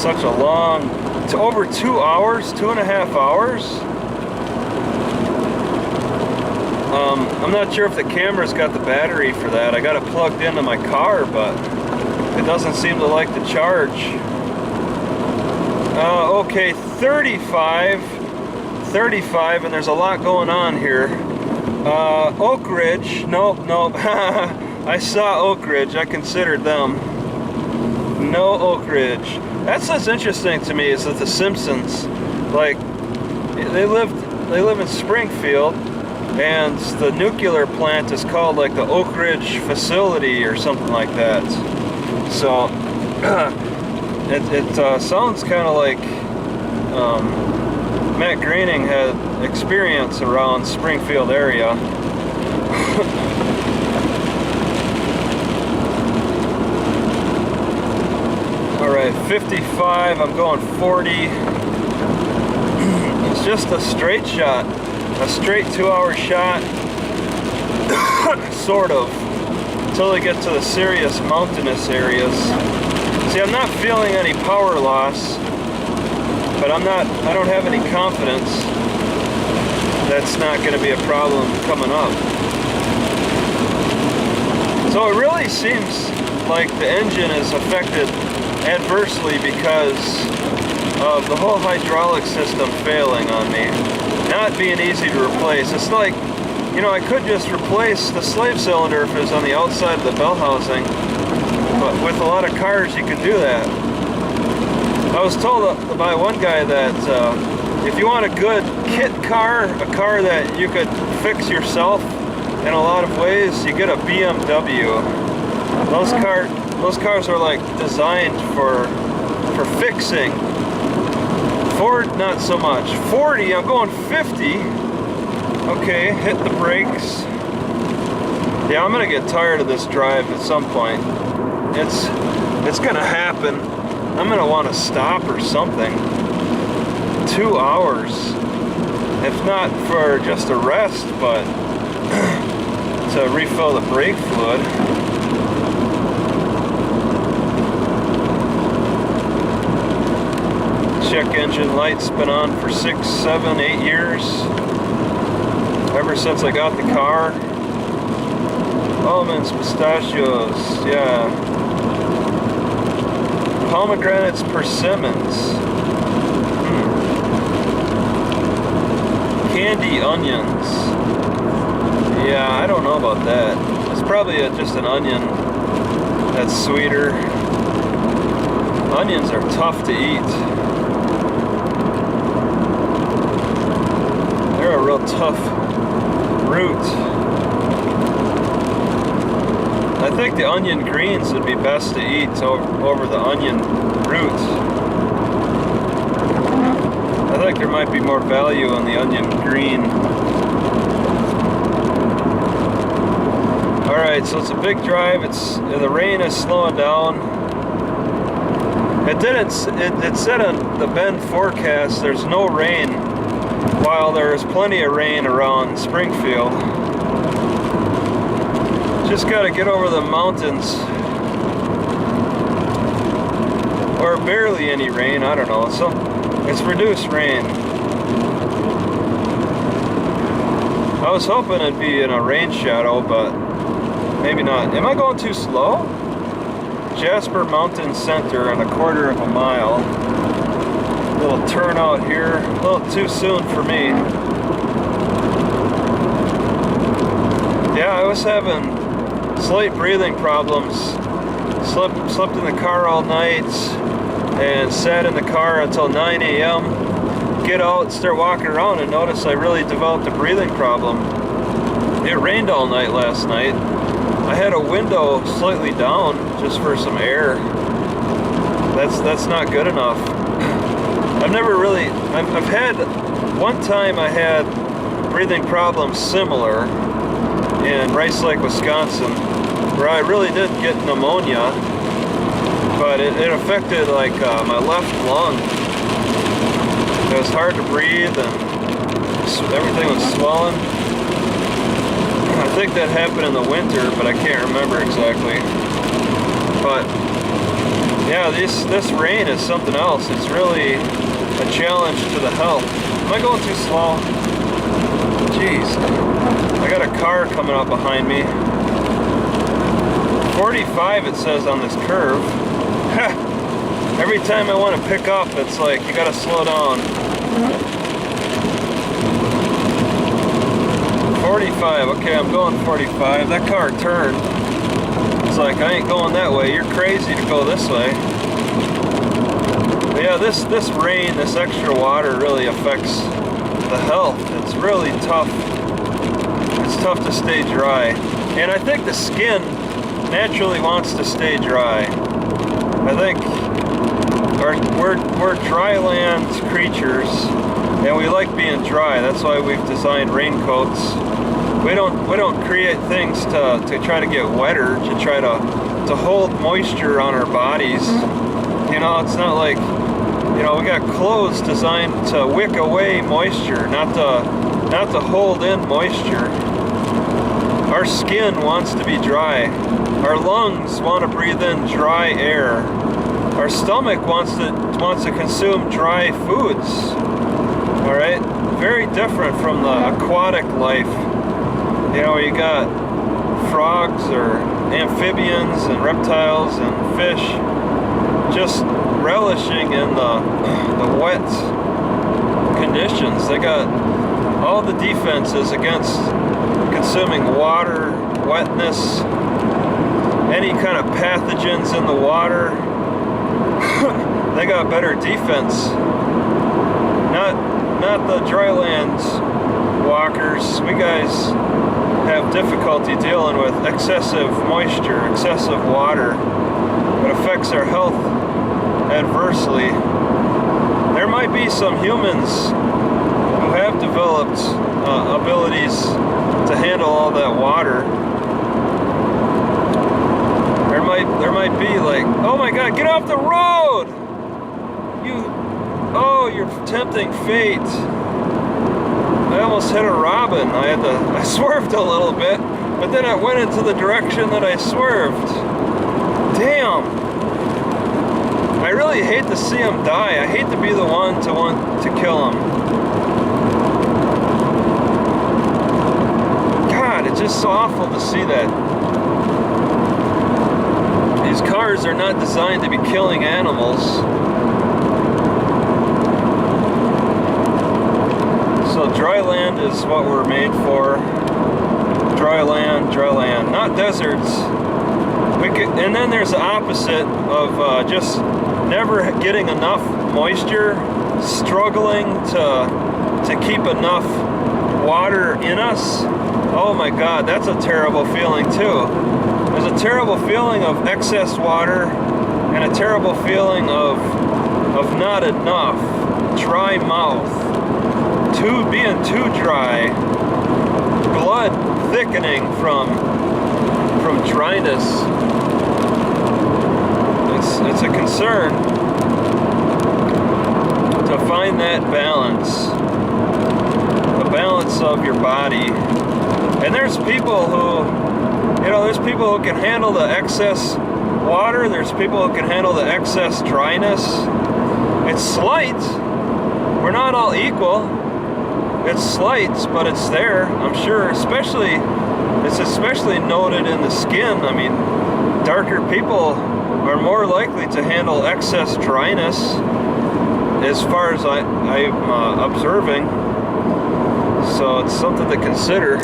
such a long, it's over 2 hours, 2.5 hours. I'm not sure if the camera's got the battery for that. I got it plugged into my car, but it doesn't seem to like to charge. Okay, 35, and there's a lot going on here. Oak Ridge, nope. I saw Oak Ridge, I considered them. No Oak Ridge. That's what's interesting to me, is that the Simpsons, like, they live in Springfield, and the nuclear plant is called like the Oak Ridge facility or something like that. So it sounds kind of like Matt Groening had experience around Springfield area. Alright, 55, I'm going 40. It's just a straight shot. A straight 2-hour shot, sort of, until they get to the serious mountainous areas. See, I'm not feeling any power loss, but I don't have any confidence that's not going to be a problem coming up. So it really seems like the engine is affected adversely because of the whole hydraulic system failing on me. Not being easy to replace. It's like, you know, I could just replace the slave cylinder if it was on the outside of the bell housing, but with a lot of cars you can do that. I was told by one guy that if you want a good kit car, a car that you could fix yourself in a lot of ways, you get a BMW. Those cars are like designed for fixing. Ford, not so much. 40, I'm going 50. Okay, hit the brakes. Yeah, I'm gonna get tired of this drive at some point. It's gonna happen. I'm gonna want to stop or something. 2 hours. If not for just a rest, but to refill the brake fluid. Check engine light's been on for 6, 7, 8 years. Ever since I got the car. Almonds, pistachios, yeah. Pomegranates, persimmons. Candy onions. Yeah, I don't know about that. It's probably just an onion that's sweeter. Onions are tough to eat. They're a real tough root. I think the onion greens would be best to eat over the onion root. I think there might be more value in the onion green. Alright, so it's a big drive. The rain is slowing down. It said on the Bend forecast there's no rain, while there's plenty of rain around Springfield. Just gotta get over the mountains. Or barely any rain, I don't know. It's reduced rain. I was hoping it'd be in a rain shadow, but maybe not. Am I going too slow? Jasper Mountain Center in 1/4 mile. Little turnout here, a little too soon for me. Yeah, I was having slight breathing problems. Slept in the car all night and sat in the car until 9 a.m. Get out, start walking around, and notice I really developed a breathing problem. It rained all night last night. I had a window slightly down just for some air. That's not good enough. I've had, one time I had breathing problems similar in Rice Lake, Wisconsin, where I really did get pneumonia, but it affected like my left lung. It was hard to breathe and everything was swelling. I think that happened in the winter, but I can't remember exactly. But Yeah, this rain is something else. It's really a challenge to the health. Am I going too slow? Jeez. I got a car coming up behind me. 45 it says on this curve. Every time I want to pick up, it's like you gotta slow down. 45, okay, I'm going 45. That car turned. It's like, I ain't going that way. You're crazy to go this way. But yeah, this rain, this extra water really affects the health. It's really tough. It's tough to stay dry. And I think the skin naturally wants to stay dry. I think we're dry land creatures, and we like being dry. That's why we've designed raincoats. We don't create things to try to get wetter, to try to hold moisture on our bodies. You know, it's not like, you know, we got clothes designed to wick away moisture, not to hold in moisture. Our skin wants to be dry. Our lungs want to breathe in dry air. Our stomach wants to consume dry foods. All right, very different from the aquatic life. You know, you got frogs or amphibians and reptiles and fish just relishing in the wet conditions. They got all the defenses against consuming water, wetness, any kind of pathogens in the water. They got better defense. Not the dryland walkers. We guys have difficulty dealing with excessive moisture, excessive water. It affects our health adversely. There might be some humans who have developed abilities to handle all that water. There might be like, oh my God, get off the road! You're tempting fate. I almost hit a robin. I swerved a little bit, but then I went into the direction that I swerved. Damn. I really hate to see him die. I hate to be the one to want to kill him. God, it's just so awful to see that. These cars are not designed to be killing animals. So dry land is what we're made for. Dry land, not deserts. And then there's the opposite of just never getting enough moisture, struggling to keep enough water in us. Oh my God, that's a terrible feeling too. There's a terrible feeling of excess water and a terrible feeling of not enough, dry mouth, being too dry, blood thickening from dryness. It's a concern to find that balance, the balance of your body. And there's people who, you know, there's people who can handle the excess water. There's people who can handle the excess dryness. It's slight. We're not all equal. It's slight, but it's there, I'm sure. It's especially noted in the skin. I mean, darker people are more likely to handle excess dryness, as far as I'm observing. So it's something to consider.